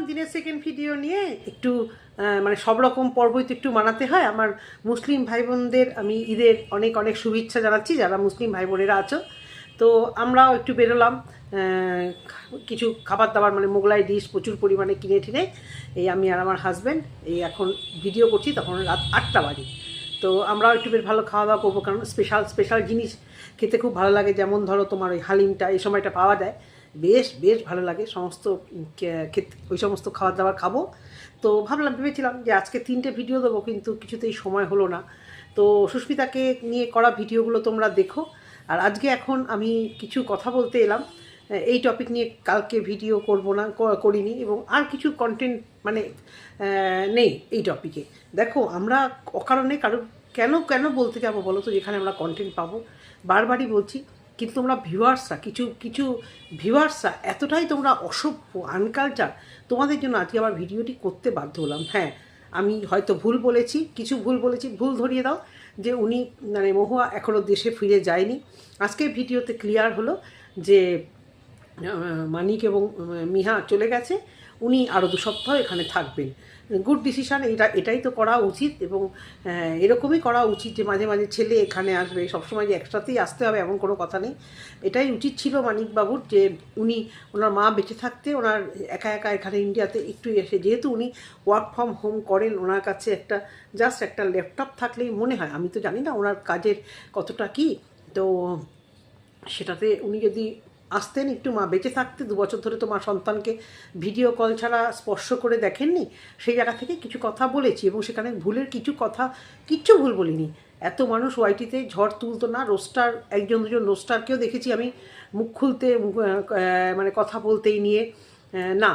দিনের second video নিয়ে একটু মানে সব রকম পর্বই তো একটু মানাতে হয়। আমার মুসলিম ভাই বোনদের আমি ঈদের অনেক অনেক শুভেচ্ছা জানাচ্ছি, যারা মুসলিম ভাই বোনেরা আছো। তো আমরাও একটু বেরোলাম, কিছু খাবার দাবার মানে মোগলাই ডিশ প্রচুর পরিমাণে কিনে ঠিনে এই আমি আর আমার হাজব্যান্ড এই এখন ভিডিও করছি, তখন রাত 8টা বাজে। তো আমরাও একটু বেশ ভালো খাওয়া দাওয়া করবো, কারণ স্পেশাল স্পেশাল জিনিস খেতে খুব ভালো লাগে। যেমন ধরো তোমার ওই হালিমটা এই সময়টা পাওয়া যায়, বেশ বেশ ভালো লাগে। সমস্ত খেতে ওই সমস্ত খাবার দাবার খাবো। তো ভেবেছিলাম যে আজকে 3টে ভিডিও দেবো, কিন্তু কিছুতেই সময় হলো না। তো সুস্মিতাকে নিয়ে করা ভিডিওগুলো তোমরা দেখো। আর আজকে এখন আমি কিছু কথা বলতে এলাম এই টপিক নিয়ে। কালকে ভিডিও করব না, করিনি, এবং আর কিছু কন্টেন্ট মানে নেই এই টপিকে। দেখো, আমরা অকারণে কারো কেন কেন বলতে যাবো বলো তো, যেখানে আমরা কন্টেন্ট পাবো। বারবারই বলছি, কিন্তু তোমরা ভিউয়ার্সরা কিছু কিছু ভিউয়ার্সরা এতটাই তোমরা অসভ্য, আনকালচার, তোমাদের জন্য আজকে আবার ভিডিওটি করতে বাধ্য হলাম। হ্যাঁ, আমি হয়তো ভুল বলেছি, কিছু ভুল বলেছি, ভুল ধরিয়ে দাও যে উনি মানে মহুয়া এখনও দেশে ফিরে যায়নি। আজকে ভিডিওতে ক্লিয়ার হলো যে মানিক এবং মিহা চলে গেছে, উনি আরও 2 সপ্তাহ এখানে থাকবেন। গুড ডিসিশান, এটাই তো করা উচিত, এবং এরকমই করা উচিত যে মাঝে মাঝে ছেলে এখানে আসবে, সবসময় যে একসাথেই আসতে হবে এমন কোনো কথা নেই। এটাই উচিত ছিল মানিকবাবুর, যে উনি ওনার মা বেঁচে থাকতে ওনার একা একা এখানে ইন্ডিয়াতে একটু এসে, যেহেতু উনি ওয়ার্ক ফ্রম হোম করেন, ওনার কাছে জাস্ট একটা ল্যাপটপ থাকলেই মনে হয়, আমি তো জানি না ওনার কাজের কতটা কী, তো সেটাতে উনি যদি আসতেন একটু, মা বেঁচে থাকতে। 2 বছর ধরে তো মা সন্তানকে ভিডিও কল ছাড়া স্পর্শ করে দেখেননি। সেই জায়গা থেকে কিছু কথা বলেছি, এবং সেখানে ভুলের কিচ্ছু ভুল বলিনি। এত মানুষ ওয়াইটিতে ঝড় তুলতো না, রোস্টার 1-2জন রোস্টারকেও দেখেছি আমি মুখ খুলতে, মানে কথা বলতেই নিয়ে। না,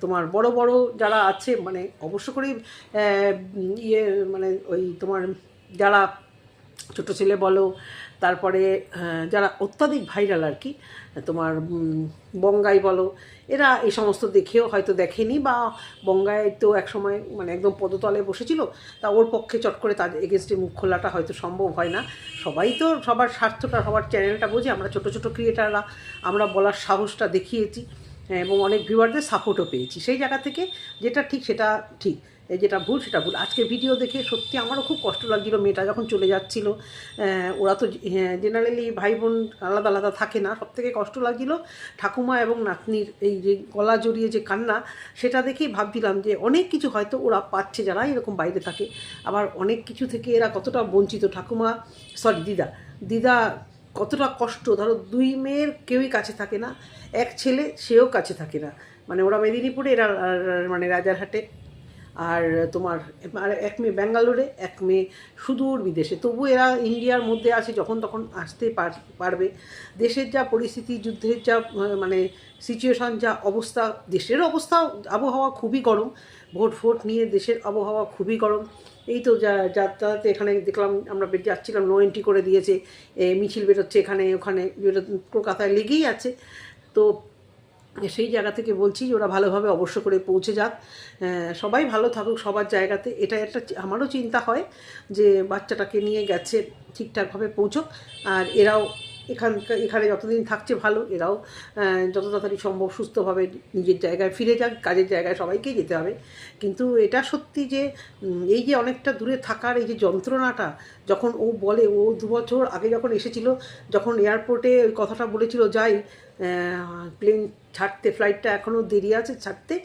তোমার বড় বড় যারা আছে, মানে অবশ্য করেই মানে ওই তোমার যারা ছোটো ছেলে বলো, তারপরে যারা অত্যাধিক ভাইরাল আর কি, তোমার বঙ্গাই বলো, এরা এই সমস্ত দেখেও হয়তো দেখেনি, বা বঙ্গায় তো একসময় মানে একদম পদতলে বসেছিল, তা ওর পক্ষে চট করে তার এগেনস্টে মুখ খোলাটা হয়তো সম্ভব হয় না। সবাই তো সবার স্বার্থটা, সবার চ্যানেলটা বোঝে। আমরা ছোটো ছোটো ক্রিয়েটাররা আমরা বলার সাহসটা দেখিয়েছি, এবং অনেক ভিউয়ারদের সাপোর্টও পেয়েছি। সেই জায়গা থেকে যেটা ঠিক সেটা ঠিক, যেটা ভুল সেটা ভুল। আজকে ভিডিও দেখে সত্যি আমারও খুব কষ্ট লাগছিলো, মেয়েটা যখন চলে যাচ্ছিলো। ওরা তো জেনারেলি ভাই বোন আলাদা আলাদা থাকে না। সবথেকে কষ্ট লাগছিলো ঠাকুমা এবং নাতনির এই যে গলা জড়িয়ে যে কান্না, সেটা দেখেই ভাবছিলাম যে অনেক কিছু হয়তো ওরা পাচ্ছে যারা এরকম বাইরে থাকে, আবার অনেক কিছু থেকে এরা কতটা বঞ্চিত। ঠাকুমা দিদা কতটা কষ্ট। ধরো 2 মেয়ের কেউই কাছে থাকে না, এক ছেলে সেও কাছে থাকে না, মানে ওরা মেদিনীপুরে, এরা মানে রাজারহাটে, আর তোমার এক মেয়ে ব্যাঙ্গালোরে, এক মেয়ে সুদূর বিদেশে। তবু এরা ইন্ডিয়ার মধ্যে আছে, যখন তখন আসতে পারবে। দেশের যা পরিস্থিতি, যুদ্ধের যা মানে সিচুয়েশান, যা অবস্থা, দেশের অবস্থা, আবহাওয়া খুবই গরম। ভোট নিয়ে দেশের আবহাওয়া খুবই গরম। এই তো যাতায়াতে এখানে দেখলাম, আমরা যাচ্ছিলাম, নো এন্ট্রি করে দিয়েছে, মিছিল বেরোচ্ছে এখানে ওখানে, কলকাতায় লেগেই আছে। তো সেই জায়গা থেকে বলছি যে ওরা ভালোভাবে অবশ্য করে পৌঁছে যাক, সবাই ভালো থাকুক সবার জায়গাতে। এটা একটা আমারও চিন্তা হয় যে বাচ্চাটাকে নিয়ে গেছে, ঠিকঠাকভাবে পৌঁছক। আর এরাও এখানে যতদিন থাকছে ভালো, এরাও যত তাড়াতাড়ি সম্ভব সুস্থভাবে নিজের জায়গায় ফিরে যাক। কাজের জায়গায় সবাইকেই যেতে হবে, কিন্তু এটা সত্যি যে এই যে অনেকটা দূরে থাকার এই যে যন্ত্রণাটা, যখন ও বলে, ও 2 বছর আগে যখন এসেছিল, যখন এয়ারপোর্টে ওই কথাটা বলেছিল, যাই প্লেন ছাড়তে, ফ্লাইটটা এখনও দেরি আছে ছাড়তে,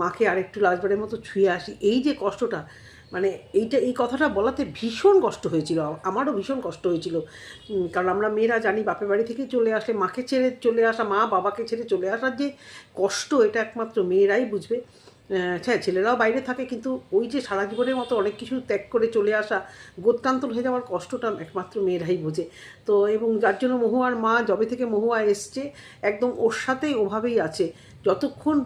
মাকে আরেকটু লাস্টবারের মতো ছুঁয়ে আসি, এই যে কষ্টটা, মানে এই কথাটা বলাতে ভীষণ কষ্ট হয়েছিল, আমারও ভীষণ কষ্ট হয়েছিল। কারণ আমরা মেয়েরা জানি, বাপের বাড়ি থেকে চলে আসলে, মাকে ছেড়ে চলে আসা, মা বাবাকে ছেড়ে চলে আসার যে কষ্ট, এটা একমাত্র মেয়েরাই বুঝবে। হ্যাঁ, ছেলেরাও বাইরে থাকে, কিন্তু ওই যে সারা জীবনের মতো অনেক কিছু ত্যাগ করে চলে আসা, গত্যান্তর হয়ে যাওয়ার কষ্টটা একমাত্র মেয়েরাই বোঝে। তো এবং যার জন্য মহুয়ার মা যবে থেকে মহুয়া এসছে, একদম ওর সাথেই ওভাবেই আছে, যতক্ষণ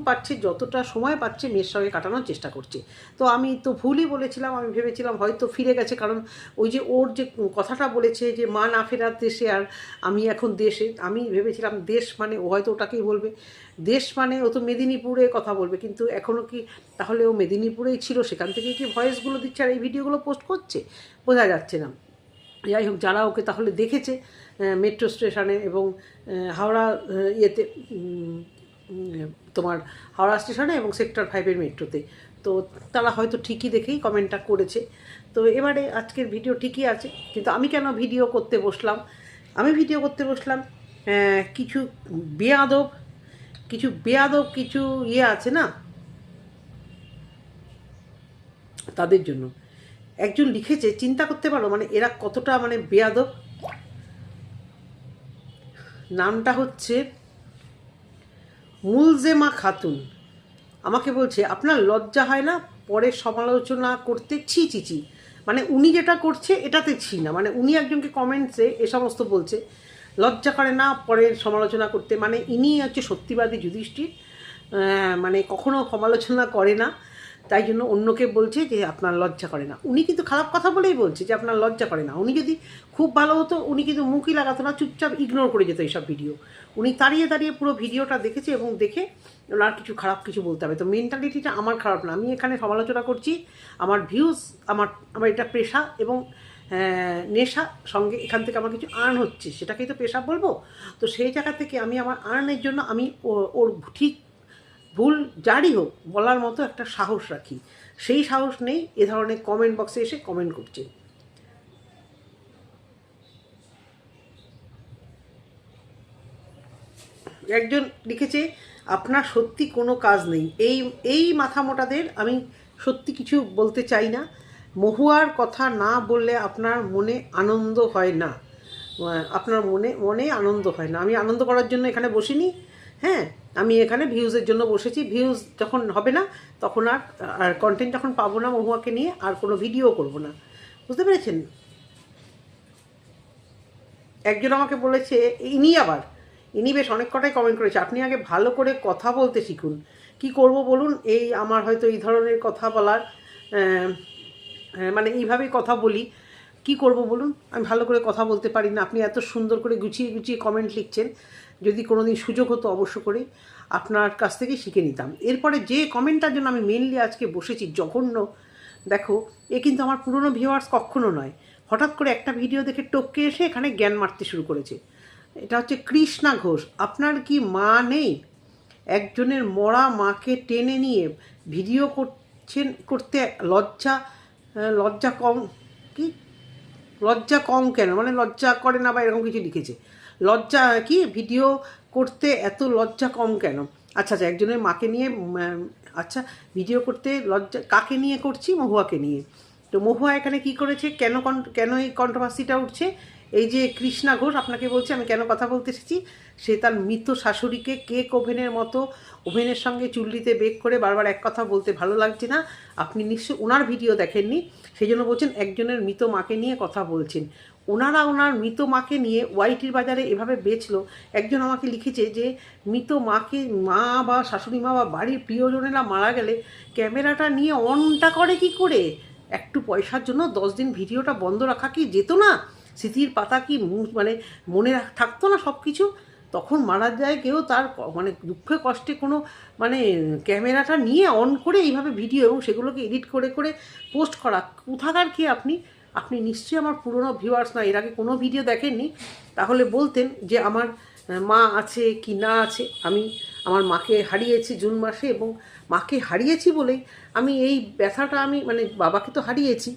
পাচ্ছে, যতটা সময় পাচ্ছে মেয়ের সঙ্গে কাটানোর চেষ্টা করছে। তো আমি তো ভুলই বলেছিলাম, আমি ভেবেছিলাম হয়তো ফিরে গেছে, কারণ ওই যে ওর যে কথাটা বলেছে যে মা না ফেরার দেশে আর আমি এখন দেশে, আমি ভেবেছিলাম দেশ মানে ও হয়তো ওটাকেই বলবে, দেশ মানে ও তো মেদিনীপুরে কথা বলবে, কিন্তু এখনও কি তাহলে ও মেদিনীপুরেই ছিল, সেখান থেকে কি ভয়েসগুলো দিচ্ছে আর এই ভিডিওগুলো পোস্ট করছে, বোঝা যাচ্ছে না। যাই হোক, যারা ওকে তাহলে দেখেছে মেট্রো স্টেশনে এবং হাওড়া ইয়েতে তোমার হাওড়া স্টেশনে এবং সেক্টর 5-এর মেট্রোতে। তো তারা হয়তো ঠিকই দেখেই কমেন্টটা করেছে। তো এবারে আজকের ভিডিও ঠিকই আছে, কিন্তু আমি কেন ভিডিও করতে বসলাম? আমি ভিডিও করতে বসলাম কিছু বেয়াদব কিছু ইয়ে আছে না, তাদের জন্য। একজন লিখেছে, চিন্তা করতে পারো মানে এরা কতটা মানে বেয়াদব। নামটা হচ্ছে মুলজেমা খাতুন। আমাকে বলছে, আপনার লজ্জা হয় না পরের সমালোচনা করতে? ছি ছি ছি, মানে উনি যেটা করছে এটাতে ছি না, মানে উনি একজনকে কমেন্টসে এ সমস্ত বলছে, লজ্জা করে না পরের সমালোচনা করতে। মানে ইনি হচ্ছে সত্যিবাদী যুধিষ্ঠির, মানে কখনো সমালোচনা করে না, তাই জন্য অন্যকে বলছে যে আপনার লজ্জা করে না। উনি কিন্তু খারাপ কথা বলেই বলছে যে আপনার লজ্জা করে না। উনি যদি খুব ভালো হতো উনি কিন্তু মুখই লাগাতো না, চুপচাপ ইগনোর করে যেত এইসব ভিডিও। উনি দাঁড়িয়ে দাঁড়িয়ে পুরো ভিডিওটা দেখেছে এবং দেখে ওনার কিছু খারাপ কিছু বলতে হবে। তো মেন্টালিটিটা আমার খারাপ না, আমি এখানে সমালোচনা করছি, আমার ভিউজ, আমার এটা পেশা এবং নেশা, সঙ্গে এখান থেকে আমার কিছু আর্ন হচ্ছে, সেটাকেই তো পেশা বলবো। তো সেই জায়গা থেকে আমি আমার আর্নের জন্য আমি ওর ঠিক ভুল যারই হোক বলার মতো একটা সাহস রাখি। সেই সাহস নেই, এ ধরনের কমেন্ট বক্সে এসে কমেন্ট করছে। একজন লিখেছে, আপনার সত্যি কোনো কাজ নেই। এই মাথা মোটাদের আমি সত্যি কিছু বলতে চাই না। মহুয়ার কথা না বললে আপনার মনে আনন্দ হয় না, আপনার মনে আনন্দ হয় না। আমি আনন্দ করার জন্য এখানে বসিনি, হ্যাঁ, আমি এখানে ভিউজের জন্য বসেছি। ভিউজ যখন হবে না তখন আর কন্টেন্ট যখন পাবো না মহুয়াকে নিয়ে, আর কোনো ভিডিও করব না, বুঝতে পেরেছেন? একজন আমাকে বলেছে, ইনি বেশ অনেক কটাই কমেন্ট করেছে, আপনি আগে ভালো করে কথা বলতে শিখুন। কি করব বলুন, এই আমার হয়তো এই ধরনের কথা বলার মানে এইভাবেই কথা বলি, কি করব বলুন? আমি ভালো করে কথা বলতে পারি না। আপনি এত সুন্দর করে গুছিয়ে গুছিয়ে কমেন্ট লিখছেন, যদি কোনো দিন সুযোগ হতো অবশ্য করে আপনার কাছ থেকে শিখে নিতাম। এরপরে যে কমেন্টটার জন্য আমি মেনলি আজকে বসেছি, জঘন্য, দেখো, এ কিন্তু আমার পুরনো ভিউয়ার্স কখনো নয়। হঠাৎ করে একটা ভিডিও দেখে টপকে এসে এখানে জ্ঞান মারতে শুরু করেছে। এটা হচ্ছে কৃষ্ণা ঘোষ। আপনার কি মা নেই? একজনের মরা মাকে টেনে নিয়ে ভিডিও করতে লজ্জা কম? কি লজ্জা কম কেন, মানে লজ্জা করে না বা এরকম কিছু লিখেছে। লজ্জা কি, ভিডিও করতে এত লজ্জা কম কেন? আচ্ছা আচ্ছা, একজনের মাকে নিয়ে, আচ্ছা, ভিডিও করতে লজ্জা কাকে নিয়ে করছি? মহুয়াকে নিয়ে। তো মহুয়া এখানে কি করেছে, কেন এই কন্ট্রোভার্সিটা উঠছে? এই যে কৃষ্ণা ঘোষ আপনাকে বলছে আমি কেন কথা বলতে এসেছি, সে তার মৃত শাশুড়িকে কেক ওভেনের মতো ওভেনের সঙ্গে চুল্লিতে বেক করে বারবার এক কথা বলতে ভালো লাগছে না। আপনি নিশ্চয়ই ওনার ভিডিও দেখেননি, সেই জন্য বলছেন একজনের মৃত মাকে নিয়ে কথা বলছেন। ওনার মৃত মাকে নিয়ে ওয়াইটির বাজারে এভাবে বেচলো। একজন আমাকে লিখেছে যে মৃত মাকে, মা বা শাশুড়ি মা বা বাড়ির প্রিয়জনেরা মারা গেলে ক্যামেরাটা নিয়ে অনটা করে কি করে? একটু পয়সার জন্য 10 দিন ভিডিওটা বন্ধ রাখা কি যেত না? স্মৃতির পাতা কি মানে মনে থাকতো না সব কিছু? তখন মারা যায় কেউ, তার মানে দুঃখে কষ্টে কোনো মানে ক্যামেরাটা নিয়ে অন করে এইভাবে ভিডিও এবং সেগুলোকে এডিট করে করে পোস্ট করা, কোথাকার কি আপনি? আপনি নিশ্চয়ই আমার পুরনো ভিউয়ার্স না, এর আগে কোনো ভিডিও দেখেননি। তাহলে বলতেন যে আমার মা আছে কি না আছে। আমি আমার মাকে হারিয়েছি জুন মাসে, এবং মাকে হারিয়েছি বলেই আমি এই ব্যথাটা, আমি মানে বাবাকে তো হারিয়েছি,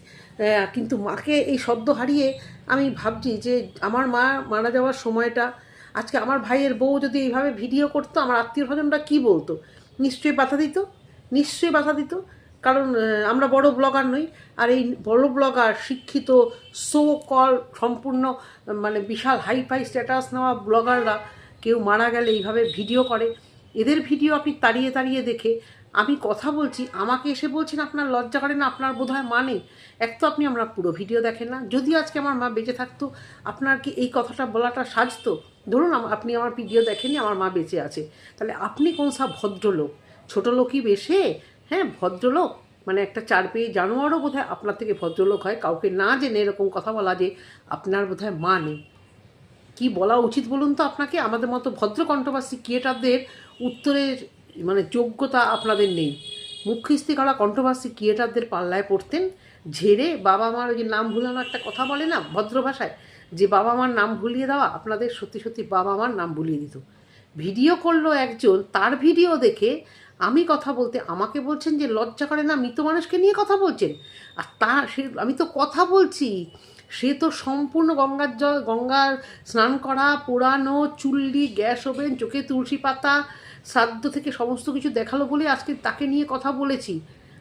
কিন্তু মাকে এই সদ্য হারিয়ে আমি ভাবছি যে আমার মা মারা যাওয়ার সময়টা, আজকে আমার ভাইয়ের বউ যদি এইভাবে ভিডিও করতো, আমার আত্মীয় স্বজনরা কী বলতো? নিশ্চয়ই বাধা দিত, কারণ আমরা বড় ব্লগার নই। আর এই বড় ব্লগার, শিক্ষিত, সো কল সম্পূর্ণ মানে বিশাল হাইফাই স্ট্যাটাস নেওয়া ব্লগাররা কেউ মারা গেলে এইভাবে ভিডিও করে। এদের ভিডিও আপনি তাড়িয়ে তাড়িয়ে দেখে আমি কথা বলছি, আমাকে এসে বলছেন আপনার লজ্জা করে না, আপনার বোধহয় মা নেই। এক তো আপনি আমরা পুরো ভিডিও দেখেন না। যদি আজকে আমার মা বেঁচে থাকতো, আপনার কি এই কথাটা বলাটা সাজতো? ধরুন আপনি আমার ভিডিও দেখেননি, আমার মা বেঁচে আছে, তাহলে আপনি কোন সব ভদ্রলোক? ছোটো লোকই বেশে, হ্যাঁ, ভদ্রলোক মানে একটা চার পেয়ে জানোয়ারও বোধহয় আপনার থেকে ভদ্রলোক হয়, কাউকে না জেনে এরকম কথা বলা যে আপনার বোধহয় মা নেই। কি বলা উচিত বলুন তো আপনাকে? আমাদের মতো ভদ্র কন্ট্রোভার্সি ক্রিয়েটারদের উত্তরের মানে যোগ্যতা আপনাদের নেই। মুখ খিস্তি করা কন্ট্রোভার্সি ক্রিয়েটারদের পাল্লায় পড়তেন, ঝেড়ে বাবা মার ওই যে নাম ভুলানো একটা কথা বলে না ভদ্র ভাষায়, যে বাবা মার নাম ভুলিয়ে দেওয়া, আপনাদের সত্যি সত্যি বাবা মার নাম ভুলিয়ে দিত। ভিডিও করলো একজন, তার ভিডিও দেখে আমি কথা বলতে আমাকে বলছেন যে লজ্জা করে না, মৃত মানুষকে নিয়ে কথা বলছেন। আর আমি তো কথা বলছি, সে তো সম্পূর্ণ গঙ্গার স্নান করা, পোড়ানো, চুল্লি, গ্যাস ওভেন, চোখে তুলসী পাতা, শ্রাদ্ধ থেকে সমস্ত কিছু দেখালো বলে আজকে তাকে নিয়ে কথা বলেছি।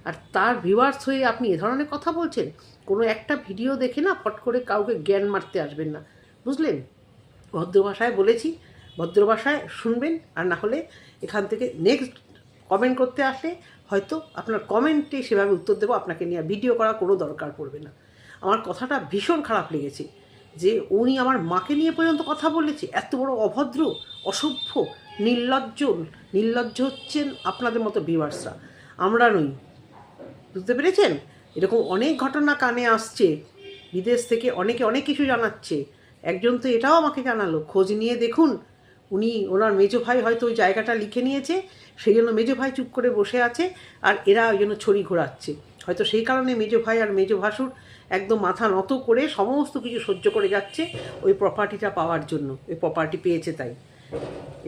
আর তার ভিউয়ার্স হয়ে আপনি এ ধরনের কথা বলছেন? কোনো একটা ভিডিও দেখে না ফট করে কাউকে জ্ঞান মারতে আসবেন না, বুঝলেন? ভদ্র ভাষায় বলেছি, ভদ্র ভাষায় শুনবেন। আর না হলে এখান থেকে নেক্সট কমেন্ট করতে আসলে হয়তো আপনার কমেন্টে সেভাবে উত্তর দেবো, আপনাকে নিয়ে ভিডিও করার কোনো দরকার পড়বে না। আমার কথাটা ভীষণ খারাপ লেগেছে যে উনি আমার মাকে নিয়ে পর্যন্ত কথা বলেছে। এত বড় অভদ্র, অসভ্য, নির্লজ্জ হচ্ছেন আপনাদের মতো ভিউয়ার্সরা, আমরা নই। বুঝতে পেরেছেন? এরকম অনেক ঘটনা কানে আসছে, বিদেশ থেকে অনেকে অনেক কিছু জানাচ্ছে। একজন তো এটাও আমাকে জানালো, খোঁজ নিয়ে দেখুন, ওনার মেজো ভাই হয়তো ওই জায়গাটা লিখে নিয়েছে, সেই জন্য মেজো ভাই চুপ করে বসে আছে, আর এরা ওই জন্য ছড়ি ঘোরাচ্ছে। হয়তো সেই কারণে মেজো ভাই আর মেজো ভাসুর একদম মাথা নত করে সমস্ত কিছু সহ্য করে যাচ্ছে ওই প্রপার্টিটা পাওয়ার জন্য, ওই প্রপার্টি পেয়েছে তাই।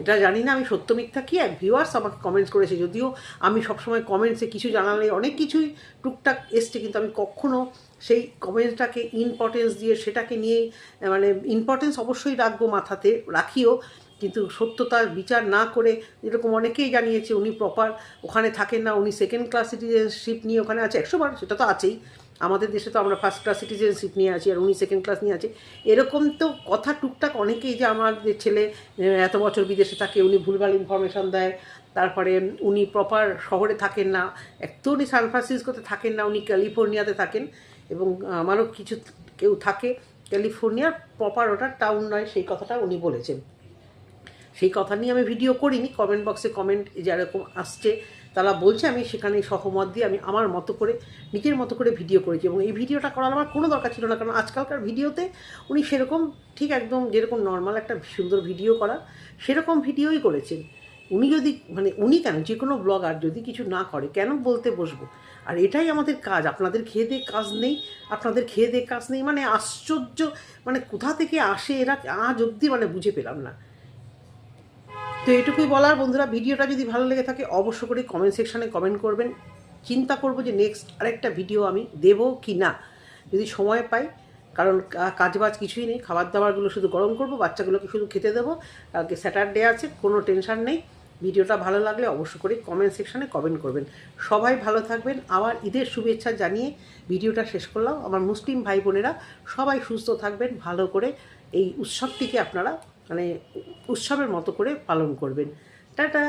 এটা জানি না আমি সত্য মিথ্যা কি, এক ভিউয়ার্স আমাকে কমেন্টস করেছে, যদিও আমি সবসময় কমেন্টসে কিছু জানালে অনেক কিছুই টুকটাক এসছে, কিন্তু আমি কখনো সেই কমেন্টটাকে ইম্পর্টেন্স দিয়ে সেটাকে নিয়ে মানে ইম্পর্টেন্স অবশ্যই রাখবো, মাথাতে রাখিও, কিন্তু সত্যতার বিচার না করে, যেরকম অনেকেই জানিয়েছে উনি প্রপার ওখানে থাকেন না, উনি সেকেন্ড ক্লাস সিটিজেনশিপ নিয়ে ওখানে আছে, 100বার সেটা তো আছেই। আমাদের দেশে তো আমরা ফার্স্ট ক্লাস সিটিজেনশিপ নিয়ে আছি, আর উনি সেকেন্ড ক্লাস নিয়ে আছে। এরকম তো কথা টুকটাক অনেকেই, যে আমাদের ছেলে এত বছর বিদেশে থাকে, উনি ভুলভাল ইনফরমেশন দেয়। তারপরে উনি প্রপার শহরে থাকেন না, একটু উনি সান ফ্রান্সিসকোতে থাকেন না, উনি ক্যালিফোর্নিয়াতে থাকেন। এবং আমারও কিছু কেউ থাকে ক্যালিফোর্নিয়ার, প্রপার ওটা টাউন নয়, সেই কথাটা উনি বলেছেন। সেই কথা নিয়ে আমি ভিডিও করিনি, কমেন্ট বক্সে কমেন্ট যেরকম আসছে তারা বলছে, আমি সেখানে সহমত দিয়ে আমি আমার মতো করে নিজের মতো করে ভিডিও করেছি। এবং এই ভিডিওটা করার আমার কোনো দরকার ছিল না, কারণ আজকালকার ভিডিওতে উনি সেরকম ঠিক একদম যেরকম নর্মাল একটা সুন্দর ভিডিও করা সেরকম ভিডিওই করেছেন। উনি যদি উনি কেন, যে কোনো ব্লগার যদি কিছু না করে কেন বলতে বসবো? আর এটাই আমাদের কাজ। আপনাদের খেয়ে দিয়ে কাজ নেই, আশ্চর্য, কোথা থেকে আসে এরা আজ অবধি বুঝে পেলাম না। তো এটুকুই বলার বন্ধুরা, ভিডিওটা যদি ভালো লেগে থাকে অবশ্য করে কমেন্ট সেকশানে কমেন্ট করবেন। চিন্তা করব যে নেক্সট আরেকটা ভিডিও আমি দেব কি না, যদি সময় পাই, কারণ কাজবাজ কিছুই নেই, খাবার দাবারগুলো শুধু গরম করব, বাচ্চাগুলোকে শুধু খেতে দেবো। কালকে স্যাটারডে আছে, কোনো টেনশান নেই। ভিডিওটা ভালো লাগলে অবশ্য করে কমেন্ট সেকশানে কমেন্ট করবেন। সবাই ভালো থাকবেন। আবার ঈদের শুভেচ্ছা জানিয়ে ভিডিওটা শেষ করলাম। আমার মুসলিম ভাই বোনেরা সবাই সুস্থ থাকবেন, ভালো করে এই উৎসবটিকে আপনারা উৎসবের মতো করে পালন করবেন। টাটা।